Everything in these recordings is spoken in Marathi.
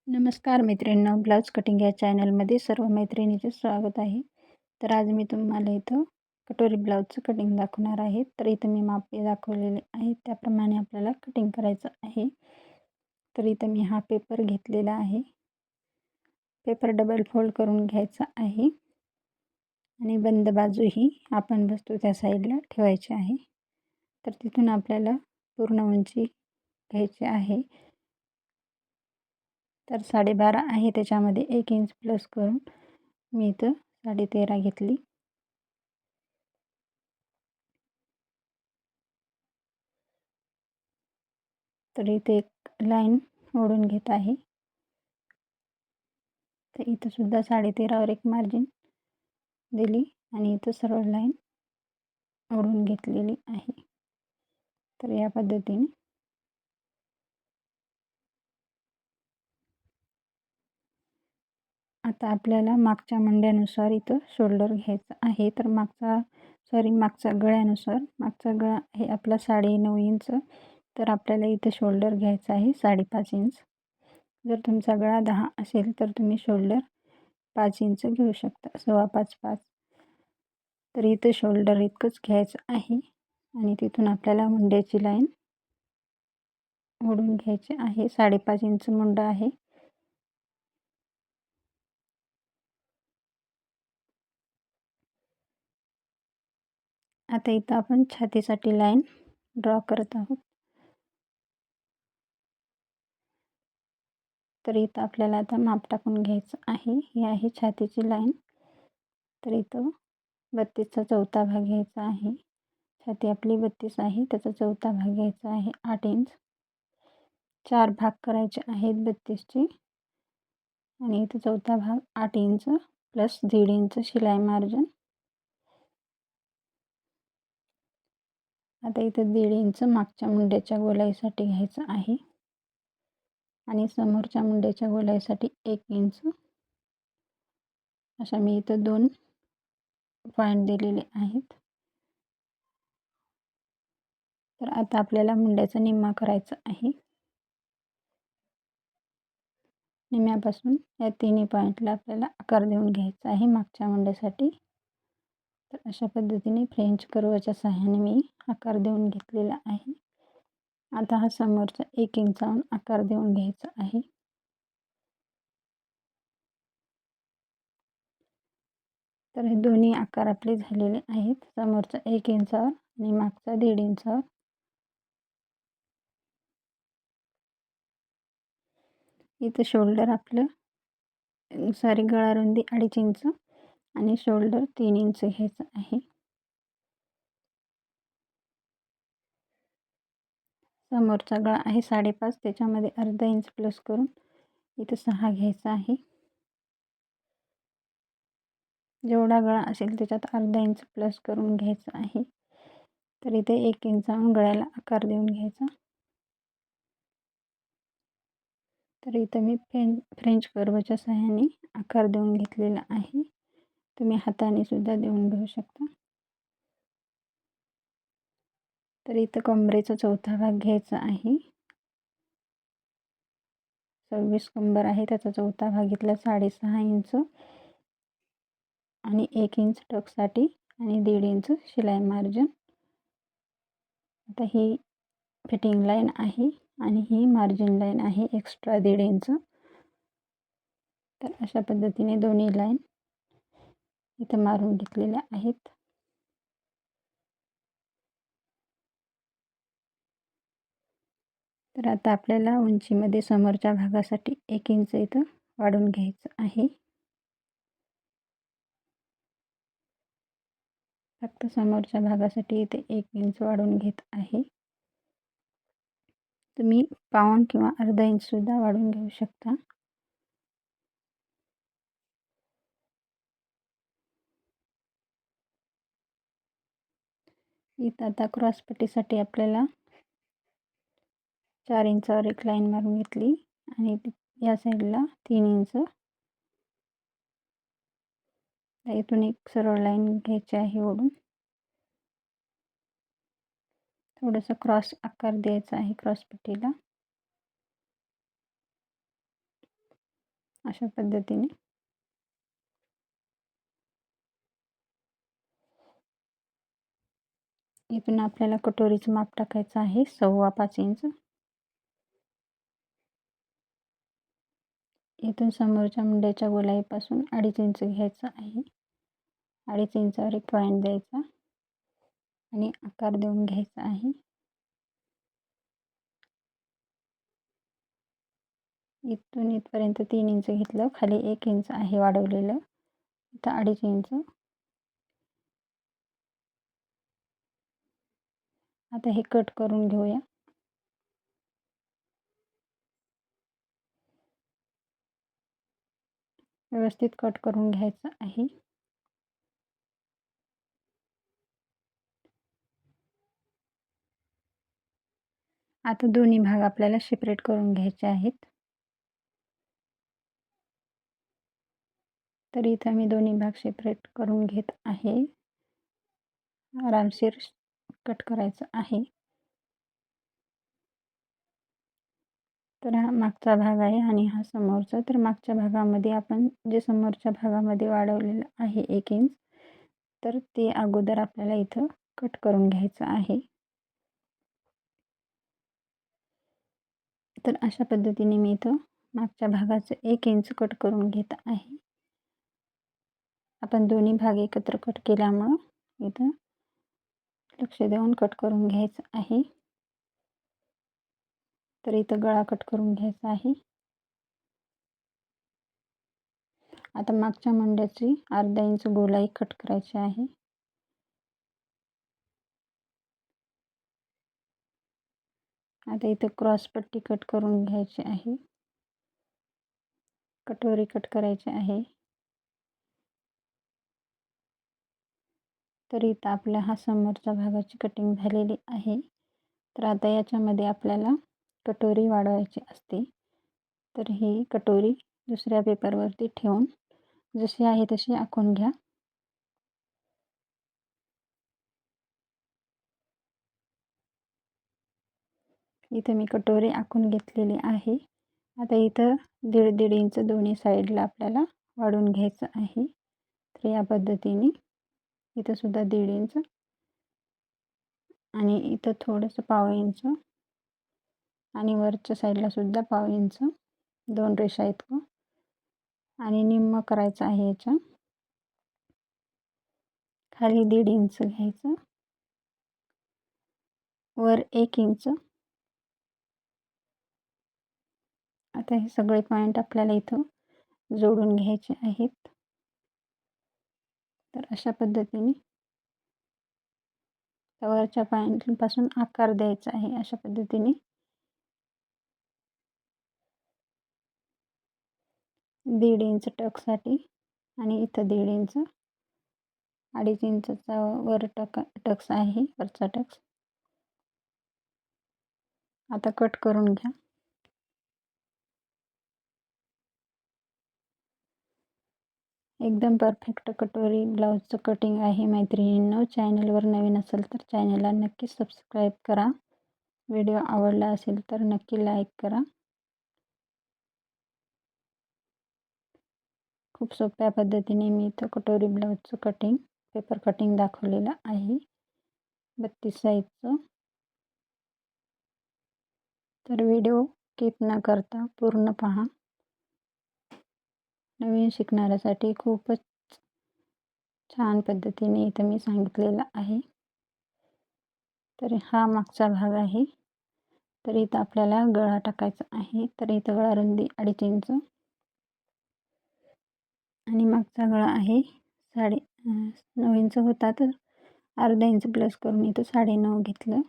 नमस्कार मैत्रिणींनो, ब्लाऊज कटिंग या चॅनलमध्ये सर्व मैत्रिणीचे स्वागत आहे. तर आज मी तुम्हाला इथं कटोरी ब्लाऊजचं कटिंग दाखवणार आहे. तर इथं मी मापे दाखवलेले आहेत, त्याप्रमाणे आपल्याला कटिंग करायचं आहे. तर इथं मी हा पेपर घेतलेला आहे. पेपर डबल फोल्ड करून घ्यायचा आहे आणि बंद बाजूही आपण बसतो त्या साईडला ठेवायची आहे. तर तिथून आपल्याला पूर्ण उंची घ्यायची आहे. तर 12.5 आहे, त्याच्यामध्ये 1 इंच प्लस करून मी इथं 13.5 घेतली. तर इथे एक लाईन ओढून घेत आहे. तर इथं सुद्धा 13.5वर एक मार्जिन दिली आणि इथं सरळ लाईन ओढून घेतलेली आहे. तर या पद्धतीने आता आपल्याला मागच्या मंड्यानुसार इथं शोल्डर घ्यायचं आहे. तर मागचा गळ्यानुसार मागचा गळा आहे आपला 9.5 इंच. तर आपल्याला इथं शोल्डर घ्यायचं आहे 5.5 इंच. जर तुमचा गळा 10 असेल तर तुम्ही शोल्डर 5 इंच घेऊ शकता, 5.25-5. तर इथं शोल्डर इतकंच घ्यायचं आहे आणि तिथून आपल्याला मुंड्याची लाईन ओढून घ्यायची आहे. 5.5 इंच मुंडा आहे. आता इथं आपण छातीसाठी लाईन ड्रॉ करत आहोत. तर इथं आपल्याला आता माप टाकून घ्यायचं आहे. ही आहे छातीची लाईन. तर इथं 32चा चौथा भाग घ्यायचा आहे. छाती आपली 32 आहे, त्याचा चौथा भाग घ्यायचा आहे 8 इंच. 4 भाग करायचे आहेत 32चे आणि इथं चौथा भाग 8 इंच प्लस 1.5 इंच शिलाई मार्जिन. आता इथं 1.5 इंच मागच्या मुंड्याच्या गोलाईसाठी घ्यायचं आहे आणि समोरच्या मुंड्याच्या गोलाईसाठी 1 इंच. अशा मी इथं 2 पॉईंट दिलेले आहेत. तर आता आपल्याला मुंड्याचा निम्मा करायचा आहे. निम्म्यापासून या तिन्ही पॉईंटला आपल्याला आकार देऊन घ्यायचा आहे मागच्या मुंड्यासाठी. तर अशा पद्धतीने फ्रेंच कर्वच्या सहाय्याने मी आकार देऊन घेतलेला आहे. आता हा समोरचा 1 इंचावरून आकार देऊन घ्यायचा आहे. तर हे दोन्ही आकार आपले झालेले आहेत. समोरचा 1 इंचावर आणि मागचा 1.5 इंचावर. इथं शोल्डर आपलं गळा रुंदी 2.5 इंच आणि शोल्डर 3 इंच घ्यायचं आहे. समोरचा गळा आहे 5.5, त्याच्यामध्ये अर्धा इंच प्लस करून इथं 6 घ्यायचा आहे. जेवढा गळा असेल त्याच्यात अर्धा इंच प्लस करून घ्यायचा आहे. तर इथे 1 इंचावरून गळ्याला आकार देऊन घ्यायचा. तर इथं मी फ्रेंच कर्वच्या सहाय्याने आकार देऊन घेतलेला आहे. तुम्ही हाताने सुद्धा देऊन घेऊ शकता. तर इथं कमरेचा चौथा भाग घ्यायचा आहे. 26 कंबर आहे, त्याचा चौथा भाग घेतला 6.5 इंच आणि 1 इंच टक्ससाठी आणि 1.5 इंच शिलाई मार्जिन. आता ही फिटिंग लाईन आहे आणि ही मार्जिन लाईन आहे एक्स्ट्रा 1.5 इंच. तर अशा पद्धतीने दोन्ही लाईन इथं मारून घेतलेल्या आहेत. तर आता आपल्याला उंचीमध्ये समोरच्या भागासाठी 1 इंच इथं वाढवून घ्यायचं आहे. फक्त समोरच्या भागासाठी इथे 1 इंच वाढवून घेत आहे. तुम्ही पाऊण किंवा अर्धा इंच सुद्धा वाढवून घेऊ शकता. इथं आता क्रॉसपट्टीसाठी आपल्याला 4 इंचावर एक लाईन मारून घेतली आणि या साईडला 3 इंच. इथून एक सरळ लाईन घ्यायची आहे ओढून. थोडंसं क्रॉस आकार द्यायचा आहे क्रॉसपट्टीला. अशा पद्धतीने इथून आपल्याला कटोरीचं माप टाकायचं आहे 5.25 इंच. इथून समोरच्या मुंड्याच्या गोलाईपासून 2.5 इंच घ्यायचं आहे. 2.5 इंचावर एक पॉईंट द्यायचा आणि आकार देऊन घ्यायचा आहे. इथून इथपर्यंत 3 इंच घेतलं, खाली 1 इंच आहे वाढवलेलं, इथं 2.5 इंच. आता हे कट करून घेऊया. व्यवस्थित कट करून घ्यायचं आहे. आता दोन्ही भाग आपल्याला सेपरेट करून घ्यायचे आहेत. तर इथं मी दोन्ही भाग सेपरेट करून घेत आहे. आरामशीर कट करायचं आहे. तर हा मागचा भाग आहे आणि हा समोरचा. तर मागच्या भागामध्ये आपण जे समोरच्या भागामध्ये वाढवलेलं आहे 1 इंच, तर ते अगोदर आपल्याला इथं कट करून घ्यायचं आहे. तर अशा पद्धतीने मी इथं मागच्या भागाचं 1 इंच कट करून घेत आहे. आपण दोन्ही भाग एकत्र कट केल्यामुळं इथं लक्ष देऊन कट करून घ्यायचं आहे. तर इथं गळा कट करून घ्यायचा आहे. आता मागच्या मुंड्याची अर्धा इंच गोलाई कट करायची आहे. आता इथं क्रॉस पट्टी कट करून घ्यायची आहे. कटोरी कट करायची आहे. तर इथं आपल्या हा समोरच्या भागाची कटिंग झालेली आहे. तर आता याच्यामध्ये आपल्याला कटोरी वाढवायची असते. तर ही कटोरी दुसऱ्या पेपरवरती ठेवून जशी आहे तशी आखून घ्या. इथं मी कटोरी आखून घेतलेली आहे. आता इथं 1.5 इंच दोन्ही साईडला आपल्याला वाढवून घ्यायचं आहे. तर या पद्धतीने इथं सुद्धा 1.5 इंच आणि इथं थोडंसं 1.5 इंच आणि वरच्या साईडला सुद्धा 1.5 इंच 2 रेषा इतकं आणि निम्म करायचं आहे. याच्या खाली 1.5 इंच घ्यायचं, वर 1 इंच. आता हे सगळे पॉईंट आपल्याला इथं जोडून घ्यायचे आहेत. तर अशा पद्धतीने वरच्या पॉईंटपासून आकार द्यायचा आहे. अशा पद्धतीने 1.5 इंच टक्ससाठी आणि इथं 1.5 इंच, 2.5 इंचचा वर टक्स आहे, वरचा टक्स. आता कट करून घ्या. एकदम परफेक्ट कटोरी ब्लाऊजचं कटिंग आहे मैत्रिणींनो. चॅनलवर नवीन असेल तर चॅनलला नक्की सबस्क्राईब करा. व्हिडिओ आवडला असेल तर नक्की लाईक करा. खूप सोप्या पद्धतीने मी इथं कटोरी ब्लाऊजचं कटिंग पेपर कटिंग दाखवलेलं आहे 32 साईजचं. तर व्हिडिओ स्किप न करता पूर्ण पहा. नवीन शिकणाऱ्यासाठी खूपच छान पद्धतीने इथं मी सांगितलेलं आहे. तर हा मागचा भाग आहे. तर इथं आपल्याला गळा टाकायचा आहे. तर इथं गळा रुंदी 2.5 इंच आणि मागचा गळा आहे 9.5 इंच होता, तर अर्धा इंच प्लस करून इथं 9.5 घेतलं.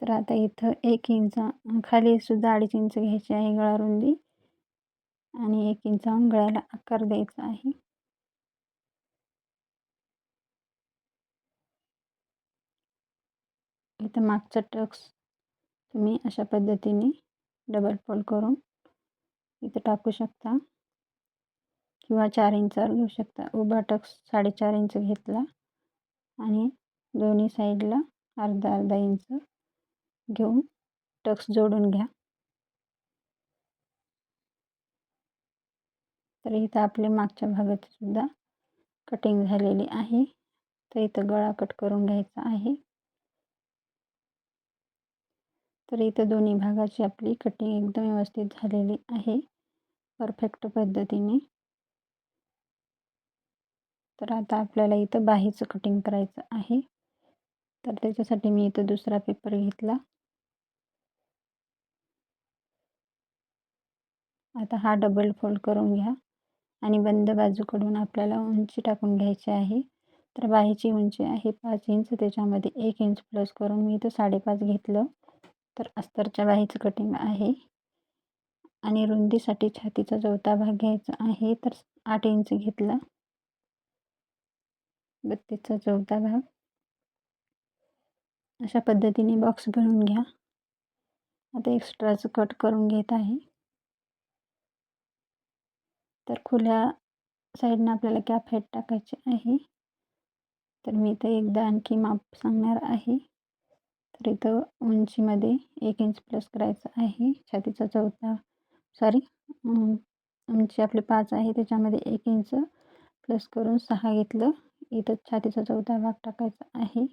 तर आता इथं 1 इंच खाली सुद्धा 2.5 इंच घ्यायची आहे गळा रुंदी आणि 1 इंचाहून गळ्याला आकार द्यायचा आहे. इथं मागचा टक्स तुम्ही अशा पद्धतीने डबल फोल्ड करून इथं टाकू शकता किंवा 4 इंचावर घेऊ शकता. उभा टक्स 4.5 इंच घेतला आणि दोन्ही साईडला अर्धा इंच घेऊन टक्स जोडून घ्या. तर इथं आपले मागच्या भागाची सुद्धा कटिंग झालेली आहे. तर इथं गळा कट करून घ्यायचा आहे. तर इथं दोन्ही भागाची आपली कटिंग एकदम व्यवस्थित झालेली आहे, परफेक्ट पद्धतीने. तर आता आपल्याला इथं बाहीचं कटिंग करायचं आहे. तर त्याच्यासाठी मी इथं दुसरा पेपर घेतला. आता हा डबल फोल्ड करून घ्या आणि बंद बाजूकडून आपल्याला उंची टाकून घ्यायची आहे. तर बाहीची उंची आहे 5 इंच, त्याच्यामध्ये 1 इंच प्लस करून मी इथं 5.5 घेतलं. तर अस्तरच्या बाहीचं कटिंग आहे. आणि रुंदीसाठी छातीचा चौथा भाग घ्यायचा आहे. तर 8 इंच घेतला. 32चा चौथा भाग. अशा पद्धतीने बॉक्स बनवून घ्या. आता एक्स्ट्राचं कट करून घेत आहे. तर खुल्या साईडनं आपल्याला कॅप हेड टाकायची आहे. तर मी इथं एकदा आणखी माप सांगणार आहे. तर इथं उंचीमध्ये 1 इंच प्लस करायचं आहे. छातीचा चौथा उंची आपली 5 आहे, त्याच्यामध्ये 1 इंच प्लस करून 6 घेतलं. इथं छातीचा चौथा भाग टाकायचा आहे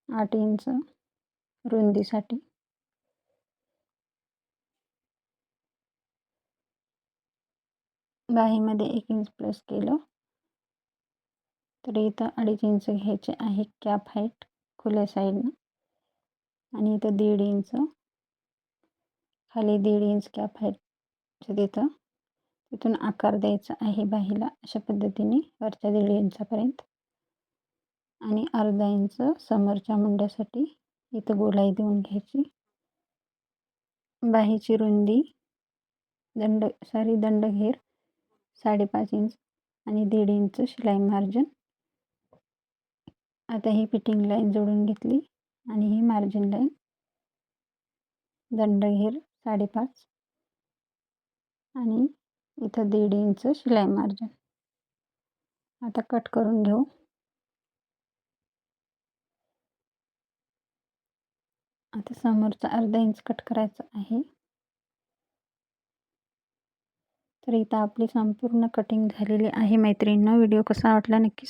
8 इंच रुंदीसाठी. बाहीमध्ये 1 इंच प्लस केलं. तर इथं 2.5 इंच घ्यायचे आहे कॅप हाईट खुल्या साईडनं. आणि इथं 1.5 इंच खाली 1.5 इंच कॅप हाईटच्या तिथून आकार द्यायचा आहे बाहीला अशा पद्धतीने वरच्या 1.5 इंचापर्यंत. आणि अर्धा इंच समोरच्या मुंड्यासाठी इथं गोलाई देऊन घ्यायची. बाहीची रुंदी दंडघेर 5.5 इंच आणि 1.5 इंच शिलाई मार्जिन. आता ही फिटिंग लाईन जोडून घेतली आणि ही मार्जिन लाईन दंडघेर 5.5 आणि इथं 1.5 इंच शिलाई मार्जिन. आता कट करून घेऊ. आता समोरचा अर्धा इंच कट करायचा आहे. तर इथं आपली संपूर्ण कटिंग झालेली आहे मैत्रिणींनो. व्हिडिओ कसा वाटला नक्की